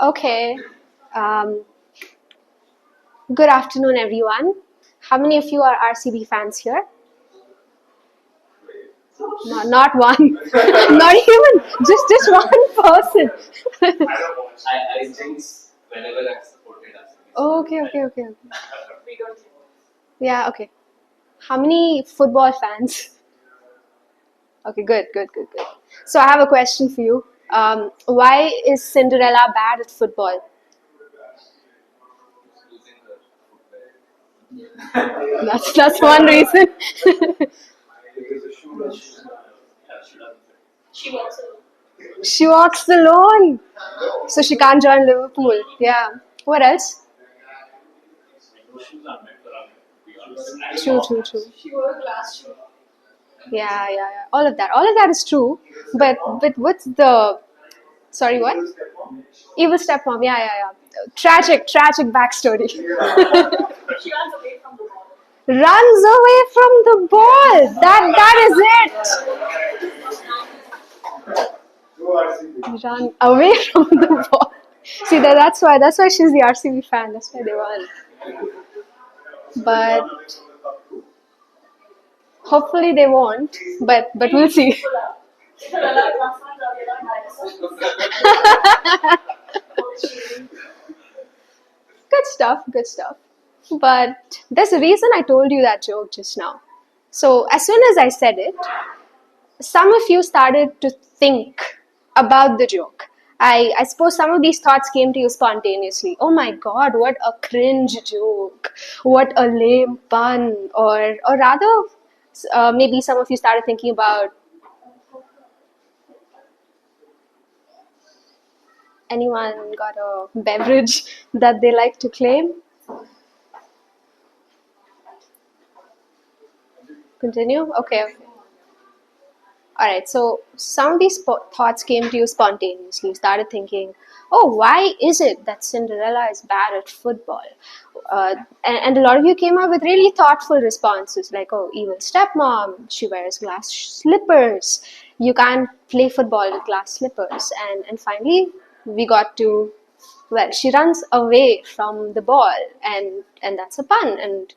Okay. Um, Good afternoon, everyone. How many of you are RCB fans here? No, not one. Not even just one person. I think whenever I've supported us. Okay. Yeah, okay. How many football fans? Okay, good. So I have a question for you. Why is Cinderella bad at football? Losing her footwear. That's one reason. She walks alone, so she can't join Liverpool. Yeah. What else? True. Yeah. All of that is true. But what's the sorry? What? Evil stepmom. Yeah. Tragic backstory. Runs away from the ball. That is it. Run away from the ball. See that's why she's the RCB fan. That's why they won. But hopefully they won't. But we'll see. Good stuff. But there's a reason I told you that joke just now. So as soon as I said it, some of you started to think about the joke. I suppose some of these thoughts came to you spontaneously. Oh my god, what a cringe joke. What a lame pun. Or rather, maybe some of you started thinking about anyone got a beverage that they like to claim. Continue? Okay. Alright, so some of these thoughts came to you spontaneously. You started thinking, oh, why is it that Cinderella is bad at football? And a lot of you came up with really thoughtful responses like, oh, evil stepmom, she wears glass slippers, you can't play football with glass slippers. And finally, we got to, well, she runs away from the ball, and that's a pun. And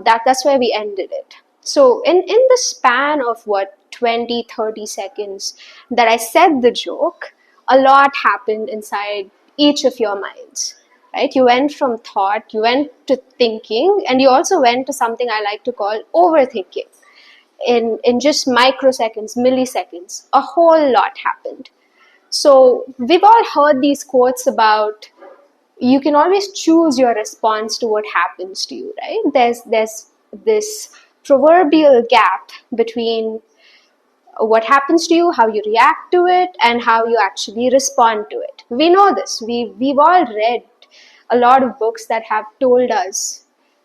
that's where we ended it. So in the span of what 20-30 seconds that I said the joke, a lot happened inside each of your minds. Right? You went from thought, you went to thinking, and you also went to something I like to call overthinking. In just microseconds, milliseconds, a whole lot happened. So we've all heard these quotes about you can always choose your response to what happens to you, right? There's this proverbial gap between what happens to you, how you react to it, and how you actually respond to it. We know this. We've all read a lot of books that have told us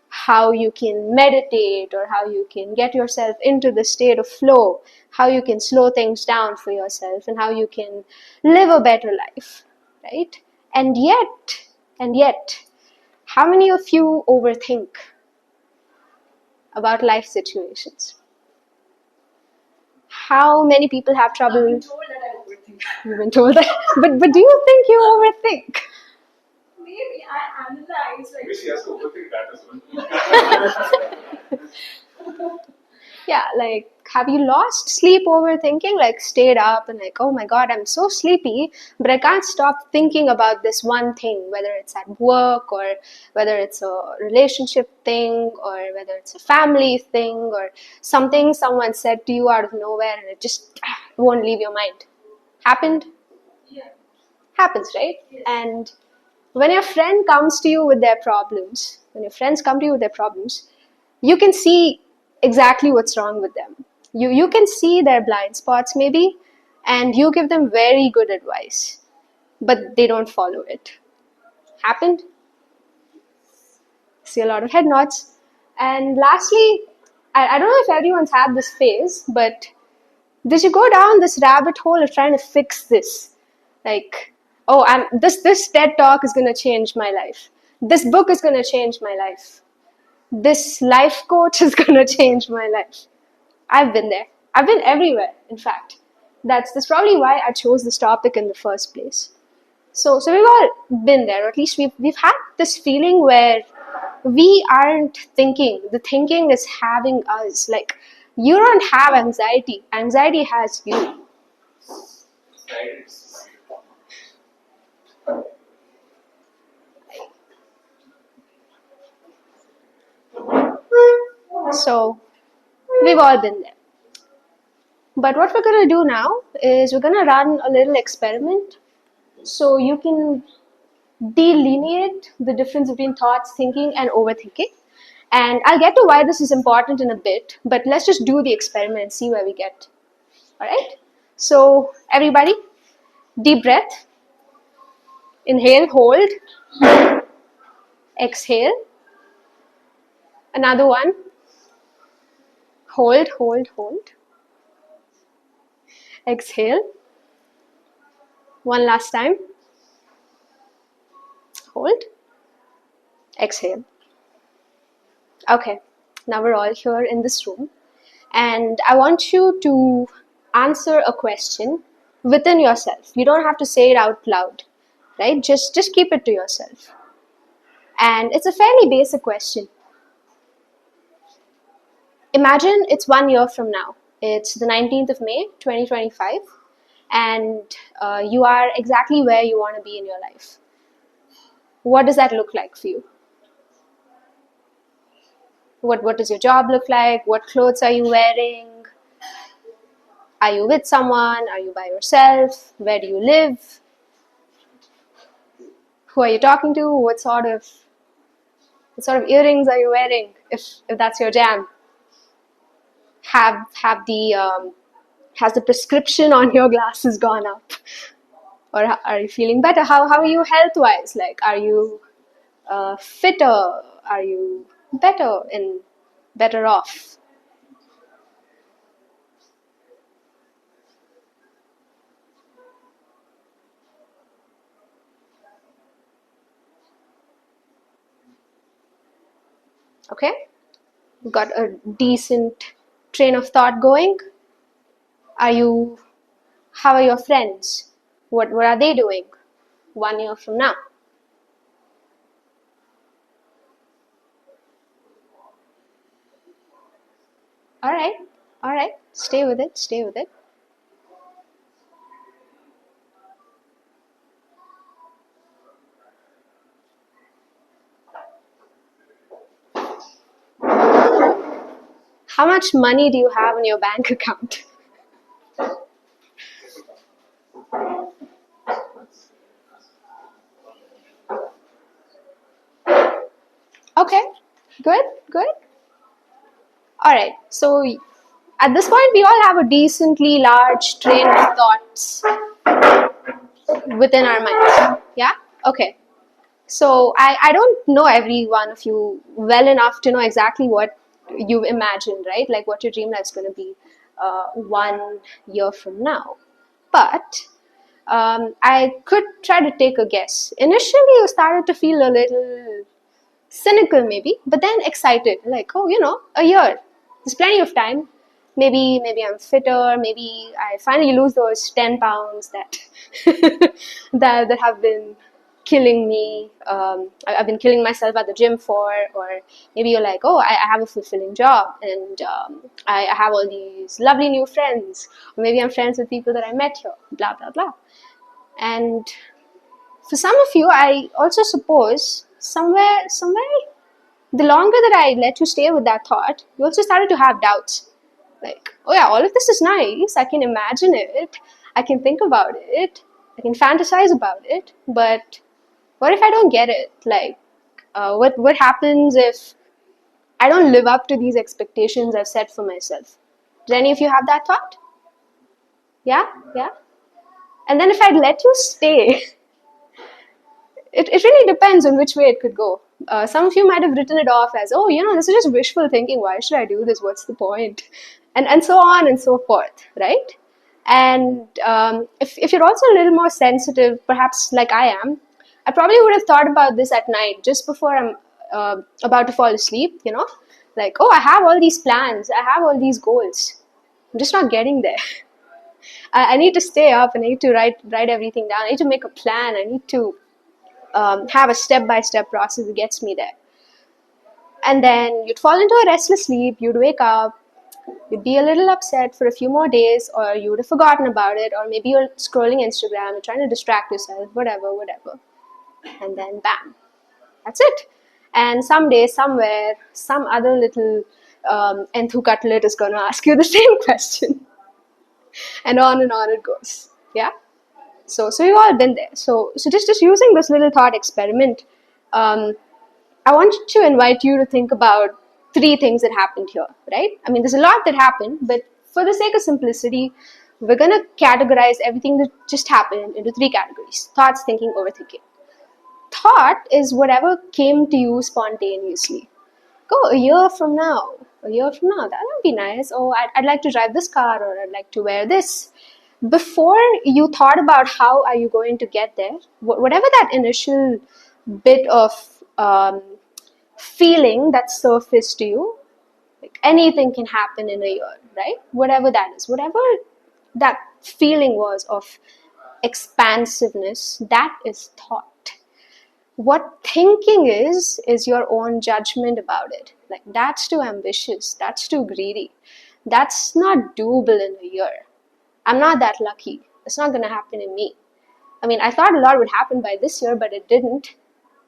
how you can meditate or how you can get yourself into the state of flow, how you can slow things down for yourself, and how you can live a better life, right? And yet, how many of you overthink about life situations? How many people have trouble? You've been told that. But do you think you overthink? Maybe I analyze like. Maybe she has to overthink that as well. Yeah, like, have you lost sleep overthinking? Like, stayed up and like, oh my god, I'm so sleepy, but I can't stop thinking about this one thing, whether it's at work or whether it's a relationship thing or whether it's a family thing or something someone said to you out of nowhere and it just won't leave your mind. Happened? Yeah. Happens, right? Yes. And when your friend comes to you with their problems, you can see exactly what's wrong with them. You can see their blind spots maybe, and you give them very good advice, but they don't follow it. Happened? See a lot of head nods. And lastly, I don't know if everyone's had this phase, but did you go down this rabbit hole of trying to fix this? Like, oh, this TED talk is going to change my life. This book is going to change my life. This life coach is going to change my life. I've been there. I've been everywhere, in fact. That's probably why I chose this topic in the first place. So we've all been there, or at least we've had this feeling where we aren't thinking. The thinking is having us. Like, you don't have anxiety. Anxiety has you. Right? So we've all been there. But what we're gonna do now is we're gonna run a little experiment so you can delineate the difference between thoughts, thinking, and overthinking. And I'll get to why this is important in a bit, but let's just do the experiment and see where we get. Alright? So, everybody, deep breath. Inhale, hold. Exhale. Another one. Hold, hold, hold. Exhale. One last time. Hold. Exhale. Okay, now we're all here in this room, and I want you to answer a question within yourself. You don't have to say it out loud, right? Just keep it to yourself. And it's a fairly basic question. Imagine it's 1 year from now. It's the 19th of May, 2025, and you are exactly where you want to be in your life. What does that look like for you? What does your job look like? What clothes are you wearing? Are you with someone? Are you by yourself? Where do you live? Who are you talking to? What sort of earrings are you wearing? If that's your jam, have the has the prescription on your glasses gone up, or are you feeling better? How are you health wise? Like, are you fitter? Are you better off? Okay, got a decent train of thought going. Are you? How are your friends? What are they doing 1 year from now? All right. Stay with it. Stay with it. How much money do you have in your bank account? Okay, good. All right. So at this point, we all have a decently large train of thoughts within our minds. Yeah. Okay. So I don't know every one of you well enough to know exactly what you imagined, right? Like what your dream life is going to be 1 year from now. But I could try to take a guess. Initially, you started to feel a little cynical, maybe, but then excited. Like, oh, a year. There's plenty of time. Maybe I'm fitter. Maybe I finally lose those 10 pounds that that have been killing me. I've been killing myself at the gym for. Or maybe you're like, oh, I have a fulfilling job, and I have all these lovely new friends. Or maybe I'm friends with people that I met here. Blah blah blah. And for some of you, I also suppose somewhere, the longer that I let you stay with that thought, you also started to have doubts. Like, oh yeah, all of this is nice. I can imagine it. I can think about it. I can fantasize about it. But what if I don't get it? Like, what happens if I don't live up to these expectations I've set for myself? Does any of you have that thought? Yeah? And then if I'd let you stay, it really depends on which way it could go. Some of you might have written it off as, oh, this is just wishful thinking. Why should I do this? What's the point? And so on and so forth, right? And if you're also a little more sensitive, perhaps like I am, I probably would have thought about this at night just before I'm about to fall asleep, Like, oh, I have all these plans. I have all these goals. I'm just not getting there. I need to stay up. I need to write everything down. I need to make a plan. I need to have a step-by-step process that gets me there. And then you'd fall into a restless sleep. You'd wake up. You'd be a little upset for a few more days, or you would have forgotten about it, or maybe you're scrolling Instagram, you're trying to distract yourself, whatever. And then bam, that's it. And someday, somewhere, some other little enthu cutlet is going to ask you the same question. And on it goes. Yeah? So we've all been there. So just using this little thought experiment, I want to invite you to think about 3 things that happened here, right? I mean, there's a lot that happened, but for the sake of simplicity, we're going to categorize everything that just happened into 3 categories: thoughts, thinking, overthinking. Thought is whatever came to you spontaneously. Go a year from now, that would be nice. Oh, I'd like to drive this car, or I'd like to wear this. Before you thought about how are you going to get there, whatever that initial bit of feeling that surfaced to you, like anything can happen in a year, right? Whatever that is, whatever that feeling was of expansiveness, that is thought. What thinking is your own judgment about it. Like, that's too ambitious, that's too greedy, that's not doable in a year. I'm not that lucky. It's not going to happen in me. I mean, I thought a lot would happen by this year, but it didn't.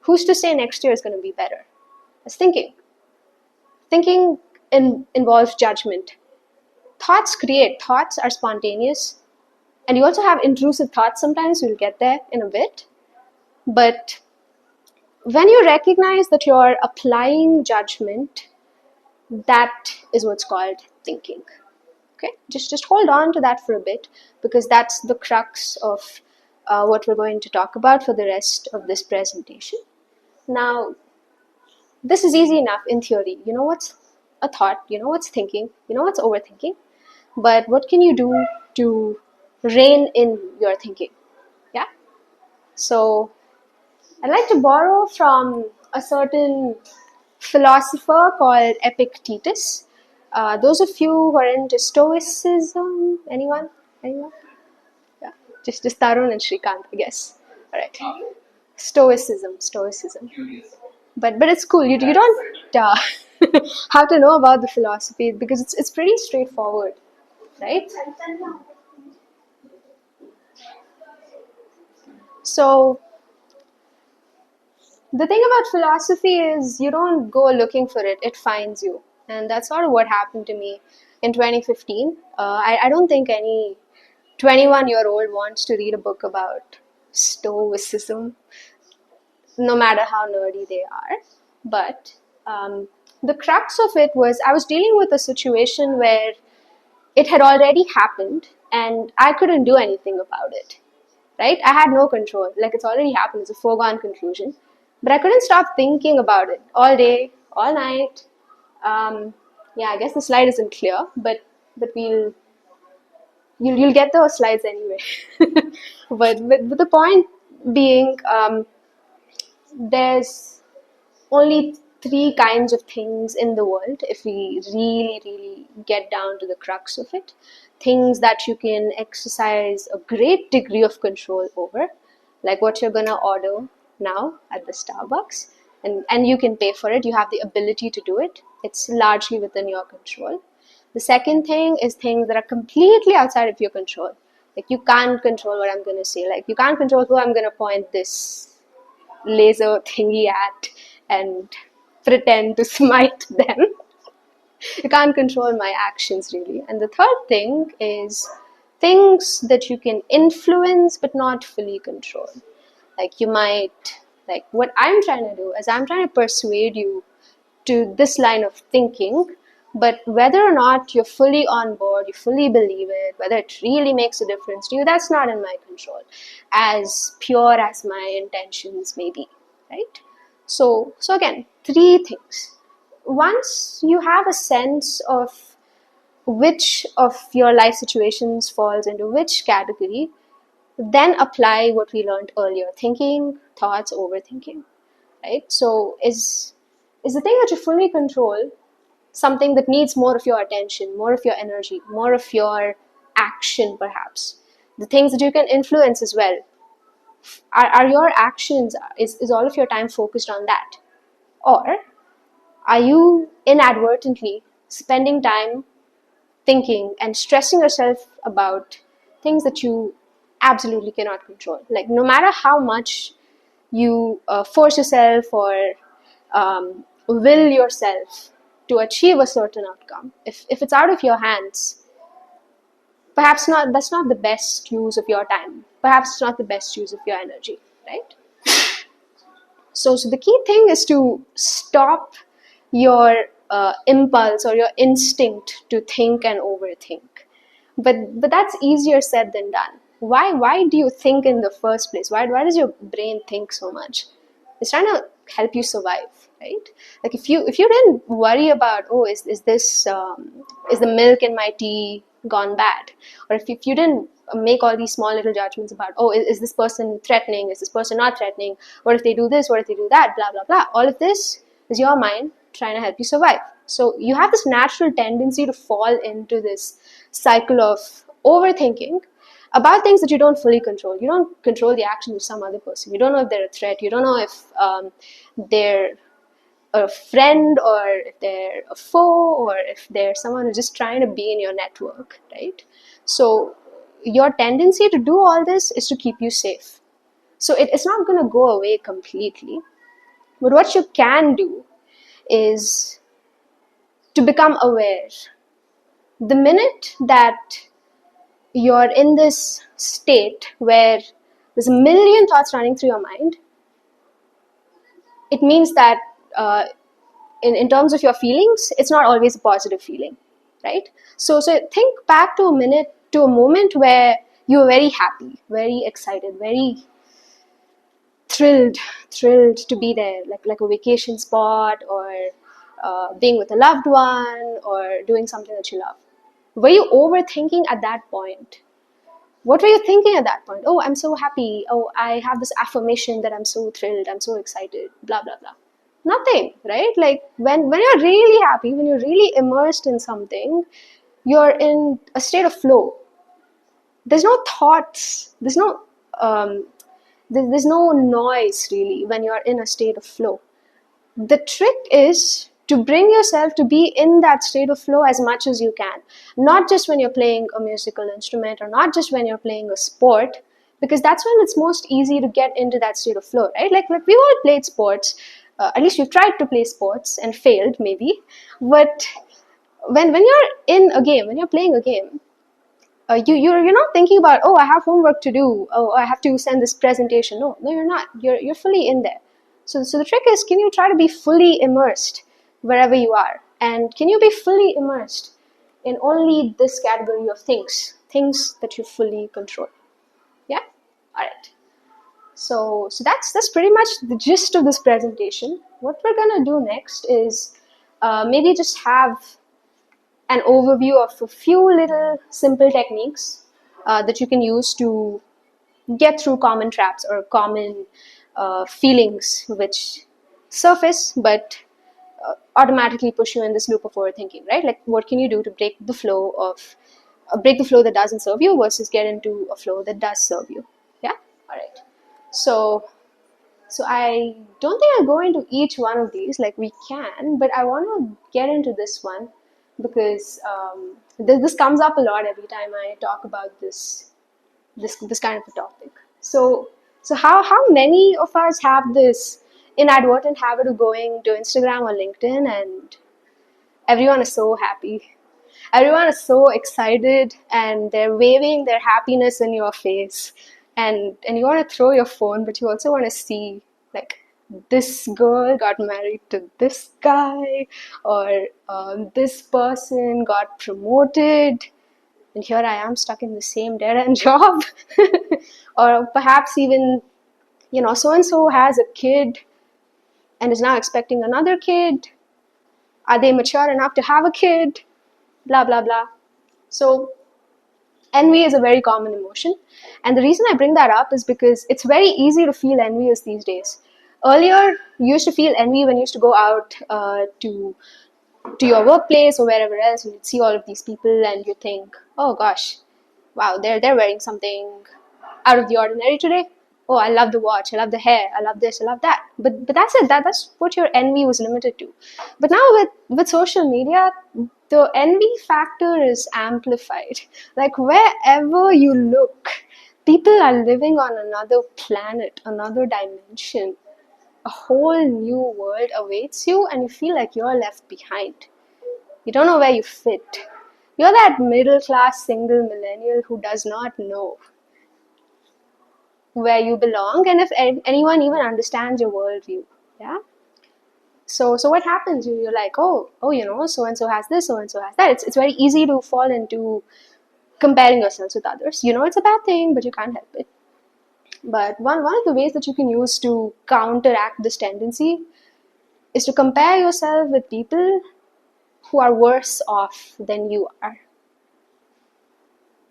Who's to say next year is going to be better? That's thinking. Thinking involves judgment. Thoughts are spontaneous. And you also have intrusive thoughts sometimes. We'll get there in a bit. But when you recognize that you're applying judgment, that is what's called thinking. Okay, just hold on to that for a bit, because that's the crux of what we're going to talk about for the rest of this presentation. Now, this is easy enough in theory. You know what's a thought, you know what's thinking, you know what's overthinking, but what can you do to rein in your thinking? Yeah? So, I'd like to borrow from a certain philosopher called Epictetus. Those of you who are into Stoicism, anyone? Yeah, just Tarun and Shrikant, I guess. All right. Stoicism. But it's cool. You don't have to know about the philosophy, because it's pretty straightforward, right? So the thing about philosophy is you don't go looking for it; it finds you. And that's sort of what happened to me in 2015. I don't think any 21-year-old wants to read a book about Stoicism, no matter how nerdy they are. But the crux of it was I was dealing with a situation where it had already happened and I couldn't do anything about it. Right? I had no control. Like, it's already happened. It's a foregone conclusion. But I couldn't stop thinking about it all day, all night. Yeah, I guess the slide isn't clear, but you'll get those slides anyway. but the point being, there's only 3 kinds of things in the world, if we really get down to the crux of it. Things that you can exercise a great degree of control over, like what you're gonna order now at the Starbucks, and you can pay for it. You have the ability to do it. It's largely within your control. The second thing is things that are completely outside of your control. Like, you can't control what I'm gonna say. Like, you can't control who I'm gonna point this laser thingy at and pretend to smite them. You can't control my actions, really. And the third thing is things that you can influence but not fully control. Like, you might, like, what I'm trying to do is I'm trying to persuade you to this line of thinking, but whether or not you're fully on board, you fully believe it, whether it really makes a difference to you, that's not in my control, as pure as my intentions may be, right? So again, 3 things. Once you have a sense of which of your life situations falls into which category, then apply what we learned earlier: thinking, thoughts, overthinking, right? So is the thing that you fully control something that needs more of your attention, more of your energy, more of your action, perhaps the things that you can influence as well. Are your actions, is all of your time focused on that, or are you inadvertently spending time thinking and stressing yourself about things that you absolutely cannot control? Like, no matter how much you force yourself or will yourself to achieve a certain outcome, if it's out of your hands, perhaps not, that's not the best use of your time, perhaps it's not the best use of your energy, right? So the key thing is to stop your impulse or your instinct to think and overthink. But that's easier said than done. Why do you think in the first place? Why does your brain think so much? It's trying to help you survive, right? Like, if you didn't worry about, oh, is this is the milk in my tea gone bad, or if you didn't make all these small little judgments about, oh, is this person threatening, is this person not threatening, what if they do this, what if they do that, blah blah blah, all of this is your mind trying to help you survive. So you have this natural tendency to fall into this cycle of overthinking about things that you don't fully control. You don't control the actions of some other person. You don't know if they're a threat. You don't know if they're a friend, or if they're a foe, or if they're someone who's just trying to be in your network, right? So your tendency to do all this is to keep you safe. So it's not going to go away completely. But what you can do is to become aware. The minute that you're in this state where there's a million thoughts running through your mind, it means that in terms of your feelings, it's not always a positive feeling, right? So think back to a moment where you were very happy, very excited, very thrilled to be there, like a vacation spot, or being with a loved one, or doing something that you love. Were you overthinking at that point? What were you thinking at that point? Oh, I'm so happy. Oh, I have this affirmation that I'm so thrilled, I'm so excited, blah, blah, blah. Nothing, right? Like, when you're really happy, when you're really immersed in something, you're in a state of flow. There's no thoughts, there's no noise really when you're in a state of flow. The trick is to bring yourself to be in that state of flow as much as you can. Not just when you're playing a musical instrument, or not just when you're playing a sport, because that's when it's most easy to get into that state of flow, right? Like we've all played sports, at least we've tried to play sports and failed maybe. But when you're in a game, when you're playing a game, you're not thinking about, oh, I have homework to do, oh, I have to send this presentation. No, you're not. You're fully in there. So the trick is, can you try to be fully immersed wherever you are? And can you be fully immersed in only this category of things that you fully control? Yeah? All right. So that's pretty much the gist of this presentation. What we're going to do next is maybe just have an overview of a few little simple techniques that you can use to get through common traps or common feelings which surface but automatically push you in this loop of overthinking, right? Like, what can you do to break the flow that doesn't serve you versus get into a flow that does serve you? Yeah. All right. So I don't think I'll go into each one of these. Like, we can, but I want to get into this one because this comes up a lot every time I talk about this kind of a topic. So how many of us have this inadvertent habit of going to Instagram or LinkedIn and everyone is so happy, everyone is so excited, and they're waving their happiness in your face, and you want to throw your phone, but you also want to see, like, this girl got married to this guy, or this person got promoted, and here I am stuck in the same dead-end job. Or perhaps even, so-and-so has a kid and is now expecting another kid. Are they mature enough to have a kid? Blah, blah, blah. So envy is a very common emotion. And the reason I bring that up is because it's very easy to feel envious these days. Earlier, you used to feel envy when you used to go out to your workplace or wherever else, and you'd see all of these people and you think, oh gosh, wow, they're wearing something out of the ordinary today. Oh, I love the watch, I love the hair, I love this, I love that. But that's it. That's what your envy was limited to. But now with social media, the envy factor is amplified. Like wherever you look, people are living on another planet, another dimension. A whole new world awaits you, and you feel like you're left behind. You don't know where you fit. You're that middle class single millennial who does not know where you belong and if anyone even understands your worldview. Yeah. So what happens? You're like, oh, so and so has this, so and so has that. It's very easy to fall into comparing yourselves with others. You know it's a bad thing, but you can't help it. But one of the ways that you can use to counteract this tendency is to compare yourself with people who are worse off than you are.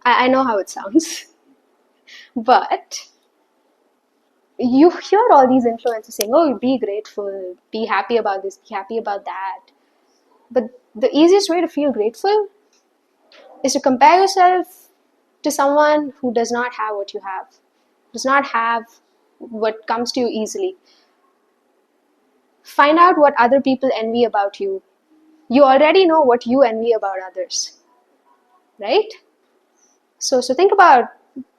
I know how it sounds, but you hear all these influencers saying, oh, be grateful, be happy about this, be happy about that. But the easiest way to feel grateful is to compare yourself to someone who does not have what you have, does not have what comes to you easily. Find out what other people envy about you. You already know what you envy about others, right? So think about,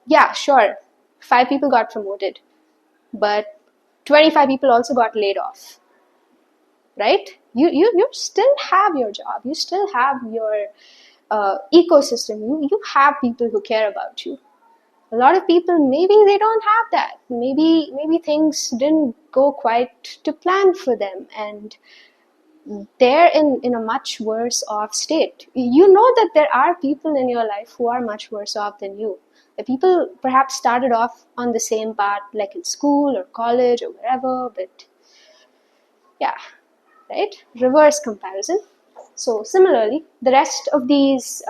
yeah, sure, 5 people got promoted, but 25 people also got laid off, right? You still have your job, you still have your ecosystem, you have people who care about you. A lot of people, maybe they don't have that. Maybe things didn't go quite to plan for them, and they're in a much worse off state. You know that there are people in your life who are much worse off than you. The people perhaps started off on the same path, like in school or college or wherever, but yeah, right? Reverse comparison. So similarly, the rest of these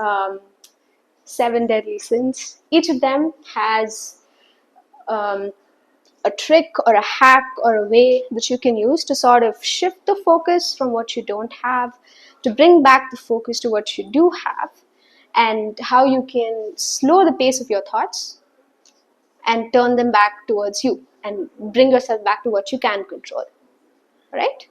7 deadly sins, each of them has um, a trick or a hack or a way that you can use to sort of shift the focus from what you don't have to bring back the focus to what you do have, and how you can slow the pace of your thoughts and turn them back towards you and bring yourself back to what you can control. Right?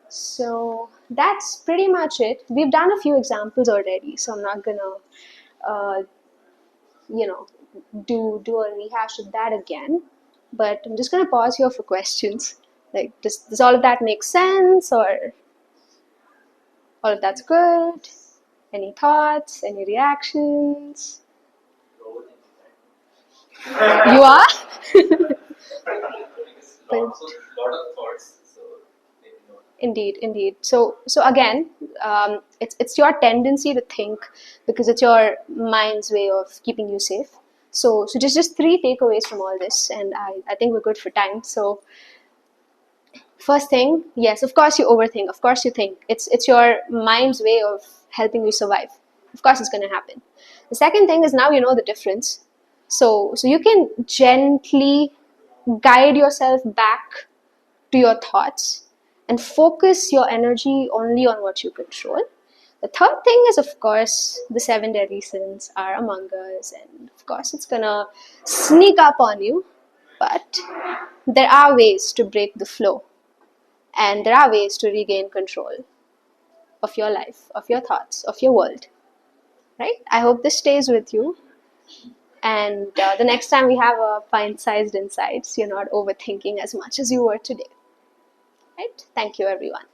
So that's pretty much it. We've done a few examples already, so I'm not gonna uh, you know do a rehash of that again, but I'm just gonna pause here for questions. Like, does all of that make sense, or all of that's good? Any thoughts, any reactions? You are. Because lot of thoughts, so maybe not. Indeed. So again, it's your tendency to think, because it's your mind's way of keeping you safe. So just 3 takeaways from all this, and I think we're good for time. So first thing, yes, of course you overthink. Of course you think. It's your mind's way of helping you survive. Of course it's going to happen. The second thing is, now you know the difference. So you can gently guide yourself back to your thoughts and focus your energy only on what you control. The third thing is, of course, the 7 deadly sins are among us, and of course it's gonna sneak up on you, but there are ways to break the flow, and there are ways to regain control of your life, of your thoughts, of your world. Right? I hope this stays with you, and the next time we have a pint-sized insights, you're not overthinking as much as you were today. Right? Thank you, everyone.